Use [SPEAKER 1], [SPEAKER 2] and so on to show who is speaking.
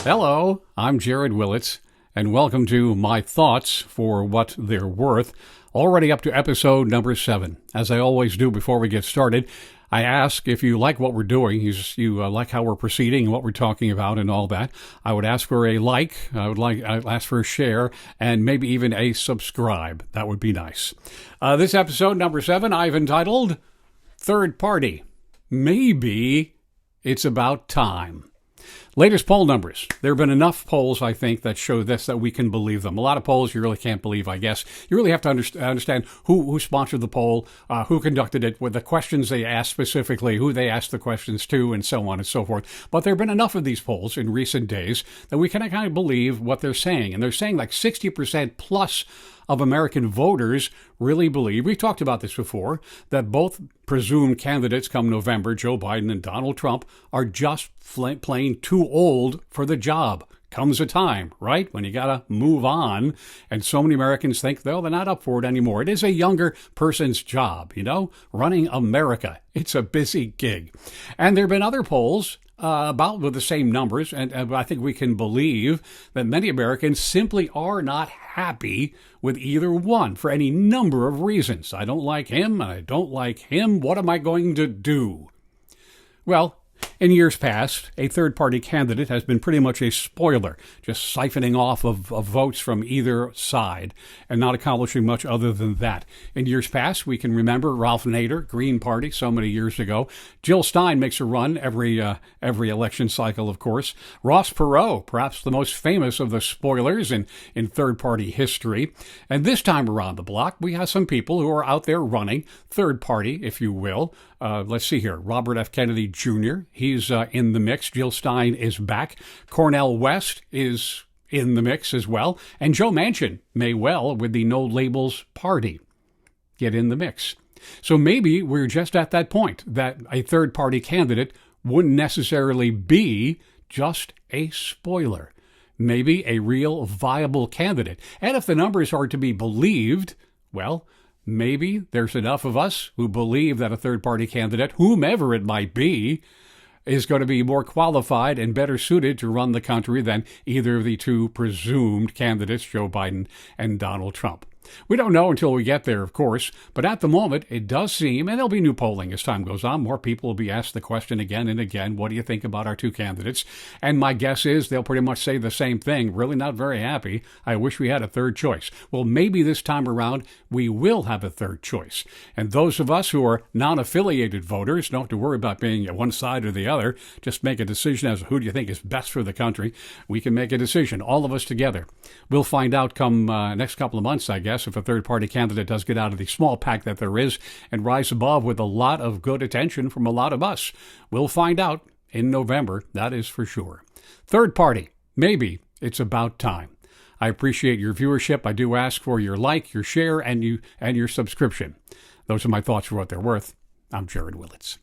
[SPEAKER 1] Hello, I'm Jared Willits, and welcome to My Thoughts for What They're Worth, already up to episode number 7. As I always do before we get started, I ask if you like what we're doing, you like how we're proceeding, what we're talking about, and all that. I would ask for a like, I'd ask for a share, and maybe even a subscribe. That would be nice. This episode number 7, I've entitled Third Party. Maybe it's about time. Latest poll numbers. There have been enough polls, I think, that show this, that we can believe them. A lot of polls you really can't believe, I guess. You really have to understand who sponsored the poll, who conducted it, with the questions they asked specifically, who they asked the questions to, and so on and so forth. But there have been enough of these polls in recent days that we can kind of believe what they're saying. And they're saying like 60% plus of American voters really believe, we talked about this before, that both presumed candidates come November, Joe Biden and Donald Trump, are just plain too old for the job. Comes a time, right, when you gotta move on, and so many Americans think, well, they're not up for it anymore. It is a younger person's job, running America. It's a busy gig. And there have been other polls about with the same numbers, and I think we can believe that many Americans simply are not happy with either one for any number of reasons. I don't like him, and I don't like him. What am I going to do? Well, in years past, a third-party candidate has been pretty much a spoiler, just siphoning off of votes from either side and not accomplishing much other than that. In years past, we can remember Ralph Nader, Green Party, so many years ago. Jill Stein makes a run every election cycle, of course. Ross Perot, perhaps the most famous of the spoilers in third-party history. And this time around the block, we have some people who are out there running third-party, if you will. Let's see here. Robert F. Kennedy Jr., he's in the mix. Jill Stein is back. Cornel West is in the mix as well. And Joe Manchin may well, with the No Labels Party, get in the mix. So maybe we're just at that point that a third-party candidate wouldn't necessarily be just a spoiler. Maybe a real viable candidate. And if the numbers are to be believed, well, maybe there's enough of us who believe that a third-party candidate, whomever it might be, is going to be more qualified and better suited to run the country than either of the two presumed candidates, Joe Biden and Donald Trump. We don't know until we get there, of course, but at the moment, it does seem, and there'll be new polling as time goes on, more people will be asked the question again and again, what do you think about our two candidates? And my guess is they'll pretty much say the same thing, really not very happy. I wish we had a third choice. Well, maybe this time around, we will have a third choice. And those of us who are non-affiliated voters don't have to worry about being at one side or the other. Just make a decision as to who do you think is best for the country. We can make a decision, all of us together. We'll find out come next couple of months, I guess, if a third-party candidate does get out of the small pack that there is and rise above with a lot of good attention from a lot of us. We'll find out in November, that is for sure. Third party, maybe it's about time. I appreciate your viewership. I do ask for your like, your share, and your subscription. Those are my thoughts for what they're worth. I'm Jared Willits.